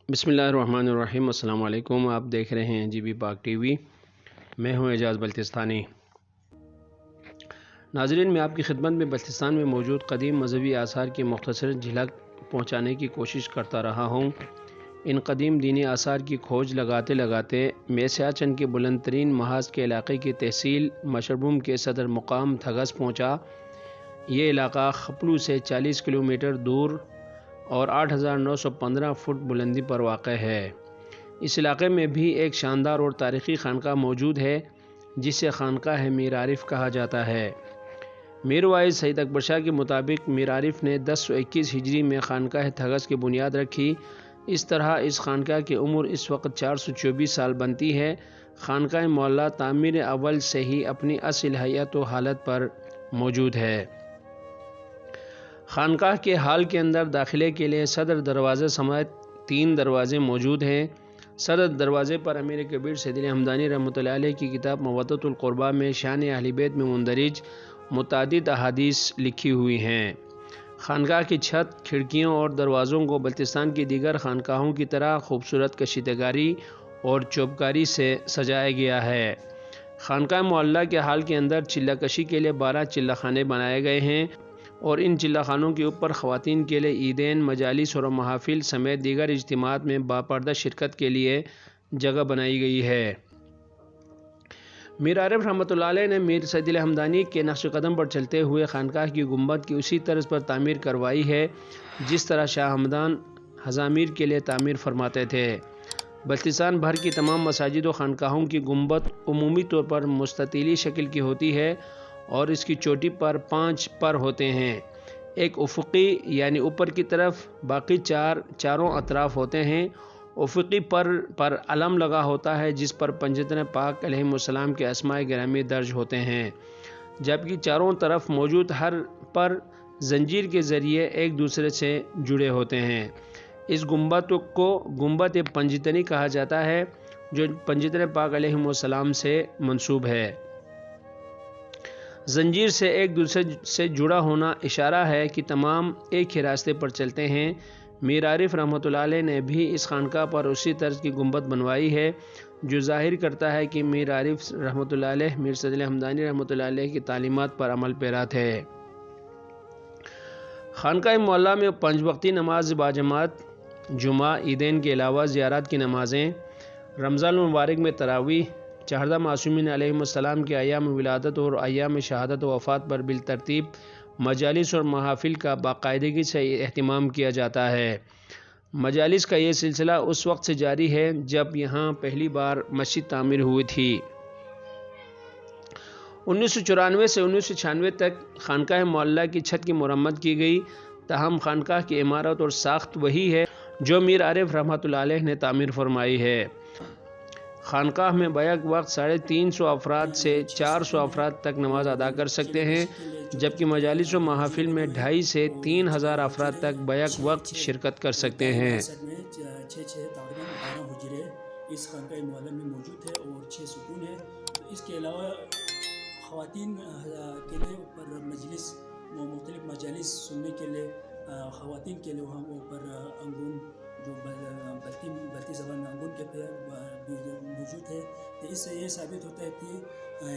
بسم اللہ الرحمن الرحیم۔ السلام علیکم۔ آپ دیکھ رہے ہیں جی بی پاک ٹی وی۔ میں ہوں اعجاز بلتستانی۔ ناظرین، میں آپ کی خدمت میں بلتستان میں موجود قدیم مذہبی آثار کی مختصر جھلک پہنچانے کی کوشش کرتا رہا ہوں۔ ان قدیم دینی آثار کی کھوج لگاتے لگاتے میں سیاچن کے بلند ترین محاذ کے علاقے کی تحصیل مشربوم کے صدر مقام تھگس پہنچا۔ یہ علاقہ خپلو سے 40 کلومیٹر دور اور 8,915 فٹ بلندی پر واقع ہے۔ اس علاقے میں بھی ایک شاندار اور تاریخی خانقاہ موجود ہے جسے خانقاہ میر عارف کہا جاتا ہے۔ میر وائز سید اکبر شاہ کے مطابق میر عارف نے 1021 ہجری میں خانقاہ تھگس کی بنیاد رکھی۔ اس طرح اس خانقاہ کی عمر اس وقت 424 سال بنتی ہے۔ خانقاہ معلیٰ تعمیر اول سے ہی اپنی اصل حیت و حالت پر موجود ہے۔ خانقاہ کے ہال کے اندر داخلے کے لیے صدر دروازے سمیت 3 دروازے موجود ہیں۔ صدر دروازے پر امیر کبیر سید علی حمدانی رحمۃ اللہ علیہ کی کتاب مودۃ القربیٰ میں شان اہل بیت میں مندرج متعدد احادیث لکھی ہوئی ہیں۔ خانقاہ کی چھت، کھڑکیوں اور دروازوں کو بلتستان کی دیگر خانقاہوں کی طرح خوبصورت کشیدگاری اور چوبکاری سے سجایا گیا ہے۔ خانقاہ معلیٰ کے ہال کے اندر چلہ کشی کے لیے 12 چلہ خانے بنائے گئے ہیں اور ان چلہ خانوں کے اوپر خواتین کے لیے عیدین، مجالس اور محافل سمیت دیگر اجتماعات میں باپردہ شرکت کے لیے جگہ بنائی گئی ہے۔ میر عارف رحمۃ اللہ علیہ نے میر سید علی حمدانی کے نقش قدم پر چلتے ہوئے خانقاہ کی گنبد کی اسی طرز پر تعمیر کروائی ہے جس طرح شاہ ہمدان حضامیر کے لیے تعمیر فرماتے تھے۔ بلتستان بھر کی تمام مساجد و خانقاہوں کی گنبد عمومی طور پر مستطیلی شکل کی ہوتی ہے اور اس کی چوٹی پر 5 پر ہوتے ہیں، ایک افقی یعنی اوپر کی طرف، باقی چاروں اطراف ہوتے ہیں۔ افقی پر علم لگا ہوتا ہے جس پر پنجتن پاک علیہ السلام کے اسماء گرامی درج ہوتے ہیں، جبکہ چاروں طرف موجود ہر پر زنجیر کے ذریعے ایک دوسرے سے جڑے ہوتے ہیں۔ اس گنبد کو گنبد پنجتنی کہا جاتا ہے جو پنجتن پاک علیہ السلام سے منسوب ہے۔ زنجیر سے ایک دوسرے سے جڑا ہونا اشارہ ہے کہ تمام ایک ہی راستے پر چلتے ہیں۔ میر عارف رحمۃ اللہ علیہ نے بھی اس خانقاہ پر اسی طرز کی گنبد بنوائی ہے جو ظاہر کرتا ہے کہ میر عارف رحمۃ اللہ علیہ میر سید علی حمدانی رحمۃ اللہ علیہ کی تعلیمات پر عمل پیرا تھے۔ خانقاہ معلیٰ میں 5 وقتی نماز باجماعت، جمعہ، عیدین کے علاوہ زیارات کی نمازیں، رمضان المبارک میں تراویح، 14 معصومین علیہ السلام کے ایام ولادت اور ایام شہادت و وفات پر بالترتیب مجالس اور محافل کا باقاعدگی سے اہتمام کیا جاتا ہے۔ مجالس کا یہ سلسلہ اس وقت سے جاری ہے جب یہاں پہلی بار مسجد تعمیر ہوئی تھی۔ 1994 سے 1996 تک خانقاہ معلیٰ کی چھت کی مرمت کی گئی، تاہم خانقاہ کی عمارت اور ساخت وہی ہے جو میر عارف رحمۃ اللہ علیہ نے تعمیر فرمائی ہے۔ خانقاہ میں بیک وقت 350 افراد سے 400 افراد تک نماز ادا کر سکتے ہیں، جبکہ مجالس و محافل میں 2,500 سے 3,000 افراد تک بیک وقت شرکت کر سکتے ہیں۔ تقریباً 12 حجرے اس خانقاہ معلیٰ میں موجود ہے اور 6 ستون ہے۔ اس کے علاوہ خواتین کے لیے اوپر مجلس، مختلف مجالس سننے کے لیے خواتین کے لیے وہاں اوپر انگون جو بلتی زبان میں انگون کہتے ہیں موجود ہے۔ تو اس سے یہ ثابت ہوتا ہے کہ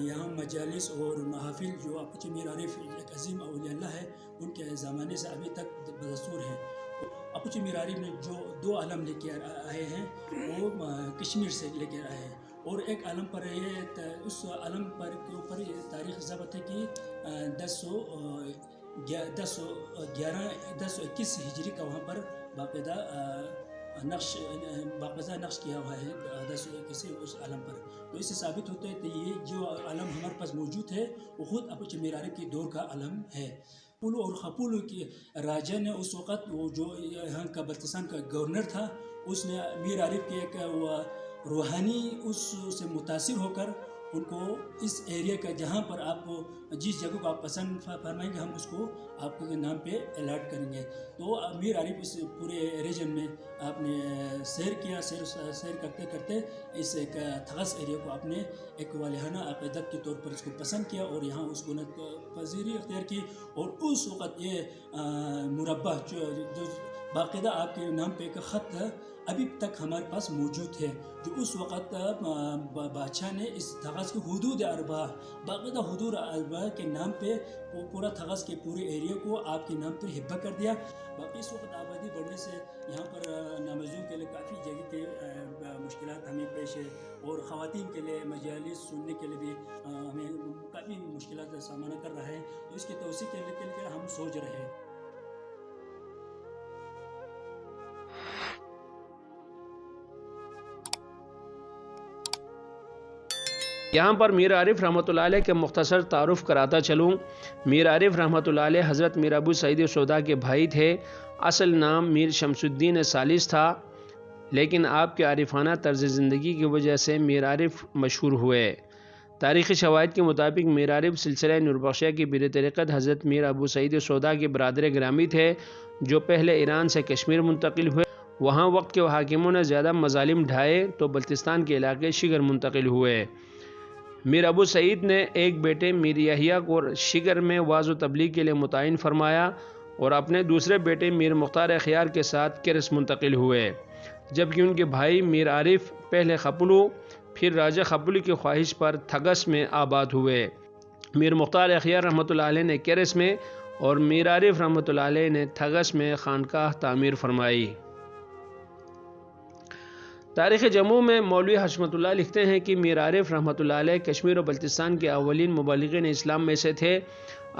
یہاں مجالس اور محافل جو اپچی میر عارف ایک عظیم اولیاء اللہ ہے ان کے زمانے سے ابھی تک بدستور ہے۔ اپچی میر عارف نے جو 2 علم لے کے آئے ہیں وہ کشمیر سے لے کے آئے ہیں، اور ایک علم پر اس علم پر کے اوپر تاریخ ضبط ہے کہ 1021 ہجری کا وہاں پر باقاعدہ نقش کیا ہوا ہے 1021 اس علم پر۔ تو اس سے ثابت ہوتا ہے کہ یہ جو علم ہمارے پاس موجود ہے وہ خود اپچی میر عارف کی دور کا علم ہے۔ پولو اور خپولو کی راجہ نے اس وقت وہ جو یہاں کا بلتستان کا گورنر تھا، اس نے میر عارف کے ایک روحانی اس سے متاثر ہو کر ان کو اس ایریا کا جہاں پر آپ جس جگہ کو آپ پسند فرمائیں گے ہم اس کو آپ کے نام پہ الاٹ کریں گے۔ تو میر عارف اس پورے ریجن میں آپ نے سیر کیا، سیر کرتے کرتے اس ایک تھگس ایریا کو آپ نے ایک والہانہ عقیدت کے طور پر اس کو پسند کیا اور یہاں اس کو پذیری اختیار کی، اور اس وقت یہ مربع جو باقاعدہ آپ کے نام پہ ایک خط ابھی تک ہمارے پاس موجود ہے، جو اس وقت بادشاہ نے اس تھغس کے حدود اربع، باقاعدہ حدود اربع کے نام پہ پورا تھغس کے پورے ایریا کو آپ کے نام پر ہبہ کر دیا۔ باقی اس وقت آبادی بڑھنے سے یہاں پر نامزدوں کے لیے کافی جگہ کے مشکلات ہمیں پیش ہے، اور خواتین کے لیے مجالس سننے کے لیے بھی ہمیں کافی مشکلات کا سامنا کر رہا ہے، تو اس کی توسیع کے لیے ہم سوچ رہے ہیں۔ یہاں پر میر عارف رحمۃ اللہ علیہ کے مختصر تعارف کراتا چلوں۔ میر عارف رحمۃ اللہ علیہ حضرت میر ابو سعید سودا کے بھائی تھے۔ اصل نام میر شمس الدین ثالث تھا، لیکن آپ کے عارفانہ طرز زندگی کی وجہ سے میر عارف مشہور ہوئے۔ تاریخی شواہد کے مطابق میر عارف سلسلہ نوربخشیہ کی پیر طریقت حضرت میر ابو سعید سودا کے برادر گرامی تھے، جو پہلے ایران سے کشمیر منتقل ہوئے۔ وہاں وقت کے حاکموں نے زیادہ مظالم ڈھائے تو بلتستان کے علاقے شگر منتقل ہوئے۔ میر ابو سعید نے ایک بیٹے میر یحییٰ کو شگر میں وعظ و تبلیغ کے لیے متعین فرمایا، اور اپنے دوسرے بیٹے میر مختار خیار کے ساتھ کرس منتقل ہوئے، جبکہ ان کے بھائی میر عارف پہلے خپلو پھر راجہ خپلو کی خواہش پر تھگس میں آباد ہوئے۔ میر مختار خیار رحمۃ اللہ علیہ نے کرس میں اور میر عارف رحمۃ اللہ علیہ نے تھگس میں خانقاہ تعمیر فرمائی۔ تاریخ جموں میں مولوی حشمت اللہ لکھتے ہیں کہ میر عارف رحمۃ اللہ علیہ کشمیر و بلتستان کے اولین مبلغین اسلام میں سے تھے۔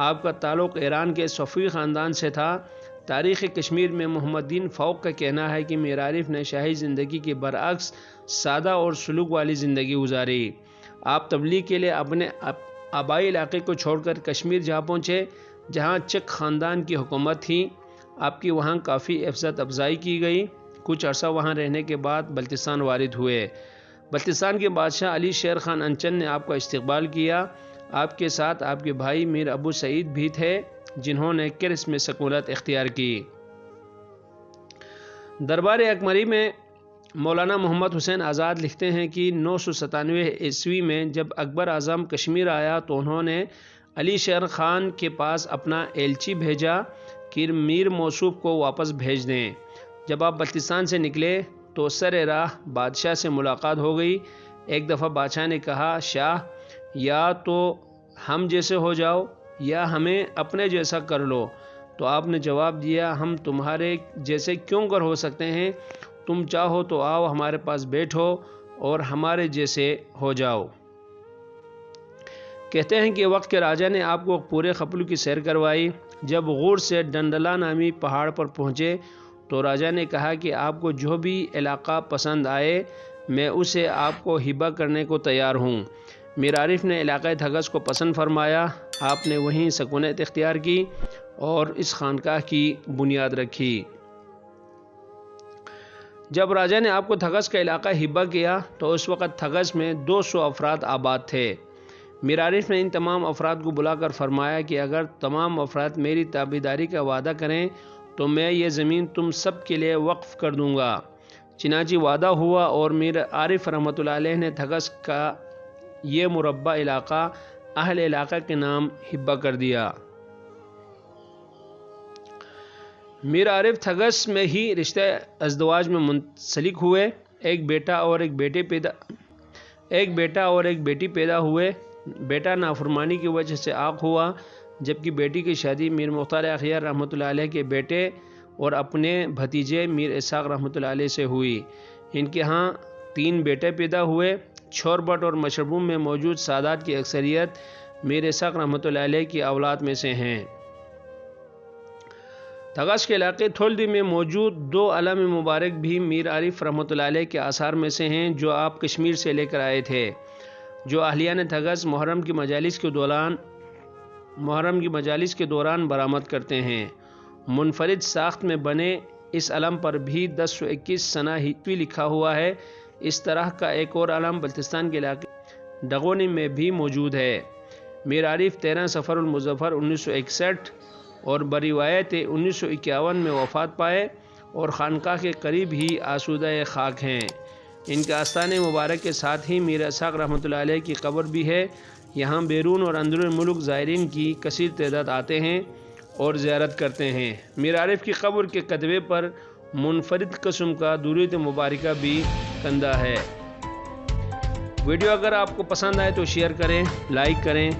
آپ کا تعلق ایران کے صفوی خاندان سے تھا۔ تاریخ کشمیر میں محمد دین فوق کا کہنا ہے کہ میر عارف نے شاہی زندگی کے برعکس سادہ اور سلوک والی زندگی گزاری۔ آپ تبلیغ کے لیے اپنے آبائی علاقے کو چھوڑ کر کشمیر جا پہنچے، جہاں چک خاندان کی حکومت تھی۔ آپ کی وہاں کافی عزت افزائی کی گئی۔ کچھ عرصہ وہاں رہنے کے بعد بلتستان وارد ہوئے۔ بلتستان کے بادشاہ علی شیر خان انچن نے آپ کا استقبال کیا۔ آپ کے ساتھ آپ کے بھائی میر ابو سعید بھی تھے، جنہوں نے کرس میں سکونت اختیار کی۔ دربار اکمری میں مولانا محمد حسین آزاد لکھتے ہیں کہ 997 عیسوی میں جب اکبر اعظم کشمیر آیا تو انہوں نے علی شیر خان کے پاس اپنا ایلچی بھیجا کہ میر موصوف کو واپس بھیج دیں۔ جب آپ بلتستان سے نکلے تو سر راہ بادشاہ سے ملاقات ہو گئی۔ ایک دفعہ بادشاہ نے کہا، شاہ، یا تو ہم جیسے ہو جاؤ یا ہمیں اپنے جیسا کر لو۔ تو آپ نے جواب دیا، ہم تمہارے جیسے کیوں کر ہو سکتے ہیں؟ تم چاہو تو آؤ ہمارے پاس بیٹھو اور ہمارے جیسے ہو جاؤ۔ کہتے ہیں کہ وقت کے راجہ نے آپ کو پورے خپلو کی سیر کروائی۔ جب غور سے ڈنڈلا نامی پہاڑ پر پہنچے تو راجہ نے کہا کہ آپ کو جو بھی علاقہ پسند آئے میں اسے آپ کو ہبہ کرنے کو تیار ہوں۔ میر عارف نے علاقہ تھگس کو پسند فرمایا۔ آپ نے وہیں سکونت اختیار کی اور اس خانقاہ کی بنیاد رکھی۔ جب راجہ نے آپ کو تھگس کا علاقہ ہبہ کیا تو اس وقت تھگس میں 200 افراد آباد تھے۔ میر عارف نے ان تمام افراد کو بلا کر فرمایا کہ اگر تمام افراد میری تابعداری کا وعدہ کریں تو میں یہ زمین تم سب کے لیے وقف کر دوں گا۔ چنانچہ وعدہ ہوا اور میر عارف رحمۃ اللہ علیہ نے تھگس کا یہ مربع علاقہ اہل علاقہ کے نام ہبہ کر دیا۔ میر عارف تھگس میں ہی رشتہ ازدواج میں منسلک ہوئے۔ ایک بیٹا اور ایک بیٹی پیدا ہوئے۔ بیٹا نافرمانی کی وجہ سے عاق ہوا، جبکہ بیٹی کی شادی میر مختار خیار رحمۃ اللہ علیہ کے بیٹے اور اپنے بھتیجے میر اسحاق رحمۃ اللہ علیہ سے ہوئی۔ ان کے ہاں 3 بیٹے پیدا ہوئے۔ چھوربٹ اور مشربوم میں موجود سادات کی اکثریت میر اسحاق رحمۃ اللہ علیہ کی اولاد میں سے ہیں۔ تھگس کے علاقے تھولدی میں موجود 2 علم مبارک بھی میر عارف رحمۃ اللہ علیہ کے آثار میں سے ہیں، جو آپ کشمیر سے لے کر آئے تھے، جو اہلیان تھگس محرم کی مجالس کے دوران برآمد کرتے ہیں۔ منفرد ساخت میں بنے اس علم پر بھی 1021 سنہ ہجری لکھا ہوا ہے۔ اس طرح کا ایک اور علم بلتستان کے علاقے ڈغونی میں بھی موجود ہے۔ میر عارف 13 صفر المظفر 1961 اور بروایت 1951 میں وفات پائے اور خانقاہ کے قریب ہی آسودہ خاک ہیں۔ ان کے آستانے مبارک کے ساتھ ہی میر اسحاق رحمۃ اللہ علیہ کی قبر بھی ہے۔ یہاں بیرون اور اندرون ملک زائرین کی کثیر تعداد آتے ہیں۔ اور زیارت کرتے ہیں۔ میر عارف کی قبر کے کتبے پر منفرد قسم کا درود مبارکہ بھی کندہ ہے۔ ویڈیو اگر آپ کو پسند آئے تو شیئر کریں، لائک کریں